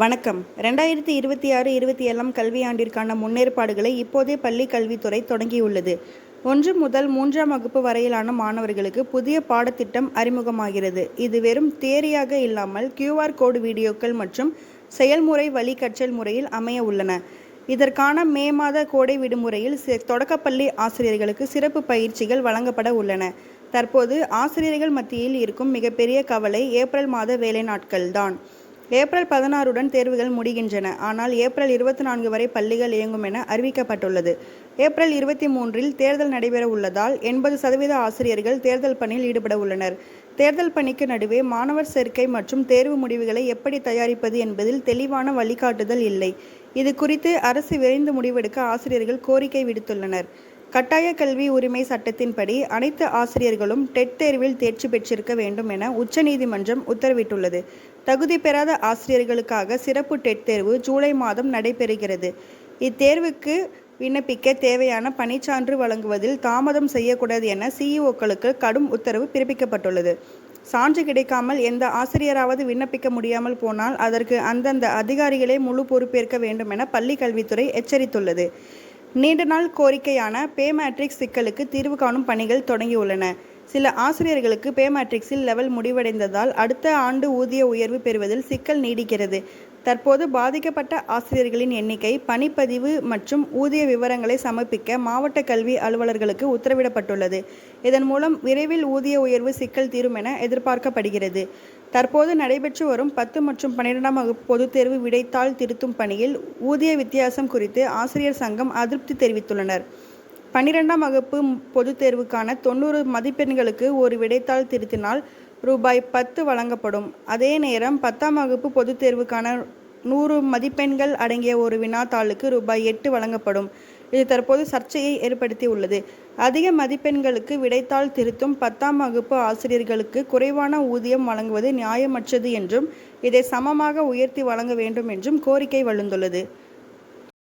வணக்கம். 2026-27ஆம் கல்வியாண்டிற்கான முன்னேற்பாடுகளை இப்போதே பள்ளி கல்வித்துறை தொடங்கியுள்ளது. 1 முதல் 3ஆம் வகுப்பு வரையிலான மாணவர்களுக்கு புதிய பாடத்திட்டம் அறிமுகமாகிறது. இது வெறும் தியரியாக இல்லாமல் QR கோடு வீடியோக்கள் மற்றும் செயல்முறை வழி கற்றல் முறையில் அமைய உள்ளன. இதற்கான மே மாத கோடை விடுமுறையில் தொடக்கப்பள்ளி ஆசிரியர்களுக்கு சிறப்பு பயிற்சிகள் வழங்கப்பட உள்ளன. தற்போது ஆசிரியர்கள் மத்தியில் இருக்கும் மிகப்பெரிய கவலை ஏப்ரல் மாத வேலை நாட்கள் தான். ஏப்ரல் 16 தேர்வுகள் முடிகின்றன. ஆனால் ஏப்ரல் 24 வரை பள்ளிகள் இயங்கும் என அறிவிக்கப்பட்டுள்ளது. ஏப்ரல் 23 தேர்தல் நடைபெற உள்ளதால் 80% ஆசிரியர்கள் தேர்தல் பணியில் ஈடுபட உள்ளனர். தேர்தல் பணிக்கு நடுவே மாணவர் சேர்க்கை மற்றும் தேர்வு முடிவுகளை எப்படி தயாரிப்பது என்பதில் தெளிவான வழிகாட்டுதல் இல்லை. இது குறித்து அரசு விரைந்து முடிவெடுக்க ஆசிரியர்கள் கோரிக்கை விடுத்துள்ளனர். கட்டாய கல்வி உரிமை சட்டத்தின்படி அனைத்து ஆசிரியர்களும் டெட் தேர்வில் தேர்ச்சி பெற்றிருக்க வேண்டும் என உச்சநீதிமன்றம் உத்தரவிட்டுள்ளது. தகுதி பெறாத ஆசிரியர்களுக்காக சிறப்பு டெட் தேர்வு ஜூலை மாதம் நடைபெறுகிறது. இத்தேர்வுக்கு விண்ணப்பிக்க தேவையான பணிச்சான்று வழங்குவதில் தாமதம் செய்யக்கூடாது என சிஇஓக்களுக்கு கடும் உத்தரவு பிறப்பிக்கப்பட்டுள்ளது. சான்று கிடைக்காமல் எந்த ஆசிரியராவது விண்ணப்பிக்க முடியாமல் போனால் அதற்கு அந்தந்த அதிகாரிகளே முழு பொறுப்பேற்க வேண்டும் என பள்ளி கல்வித்துறை எச்சரித்துள்ளது. நீண்ட நாள் கோரிக்கையான பே மேட்ரிக்ஸ் சிக்கலுக்கு தீர்வு காணும் பணிகள் தொடங்கியுள்ளன. சில ஆசிரியர்களுக்கு பே மேட்ரிக்ஸில் லெவல் முடிவடைந்ததால் அடுத்த ஆண்டு ஊதிய உயர்வு பெறுவதில் சிக்கல் நீடிக்கிறது. தற்போது பாதிக்கப்பட்ட ஆசிரியர்களின் எண்ணிக்கை, பணிப்பதிவு மற்றும் ஊதிய விவரங்களை சமர்ப்பிக்க மாவட்ட கல்வி அலுவலர்களுக்கு உத்தரவிடப்பட்டுள்ளது. இதன் மூலம் விரைவில் ஊதிய உயர்வு சிக்கல் தீரும் என எதிர்பார்க்கப்படுகிறது. தற்போது நடைபெற்று வரும் 10 மற்றும் 12ஆம் வகுப்பு பொதுத் தேர்வு விடைத்தாள் திருத்தும் பணியில் ஊதிய வித்தியாசம் குறித்து ஆசிரியர் சங்கம் அதிருப்தி தெரிவித்துள்ளனர். 12ஆம் வகுப்பு பொதுத் தேர்வுக்கான 90 மதிப்பெண்களுக்கு ஒரு விடைத்தாள் திருத்தினால் ரூபாய் 10 வழங்கப்படும். அதே நேரம் 10ஆம் வகுப்பு பொதுத் தேர்வுக்கான 100 மதிப்பெண்கள் அடங்கிய ஒரு வினாத்தாளுக்கு ரூபாய் 8 வழங்கப்படும். இது தற்போது சர்ச்சையை ஏற்படுத்தி உள்ளது. அதிக மதிப்பெண்களுக்கு விடைத்தாள் திருத்தும் 10ஆம் வகுப்பு ஆசிரியர்களுக்கு குறைவான ஊதியம் வழங்குவது நியாயமற்றது என்றும் இதை சமமாக உயர்த்தி வழங்க வேண்டும் என்றும் கோரிக்கை வலுந்துள்ளது.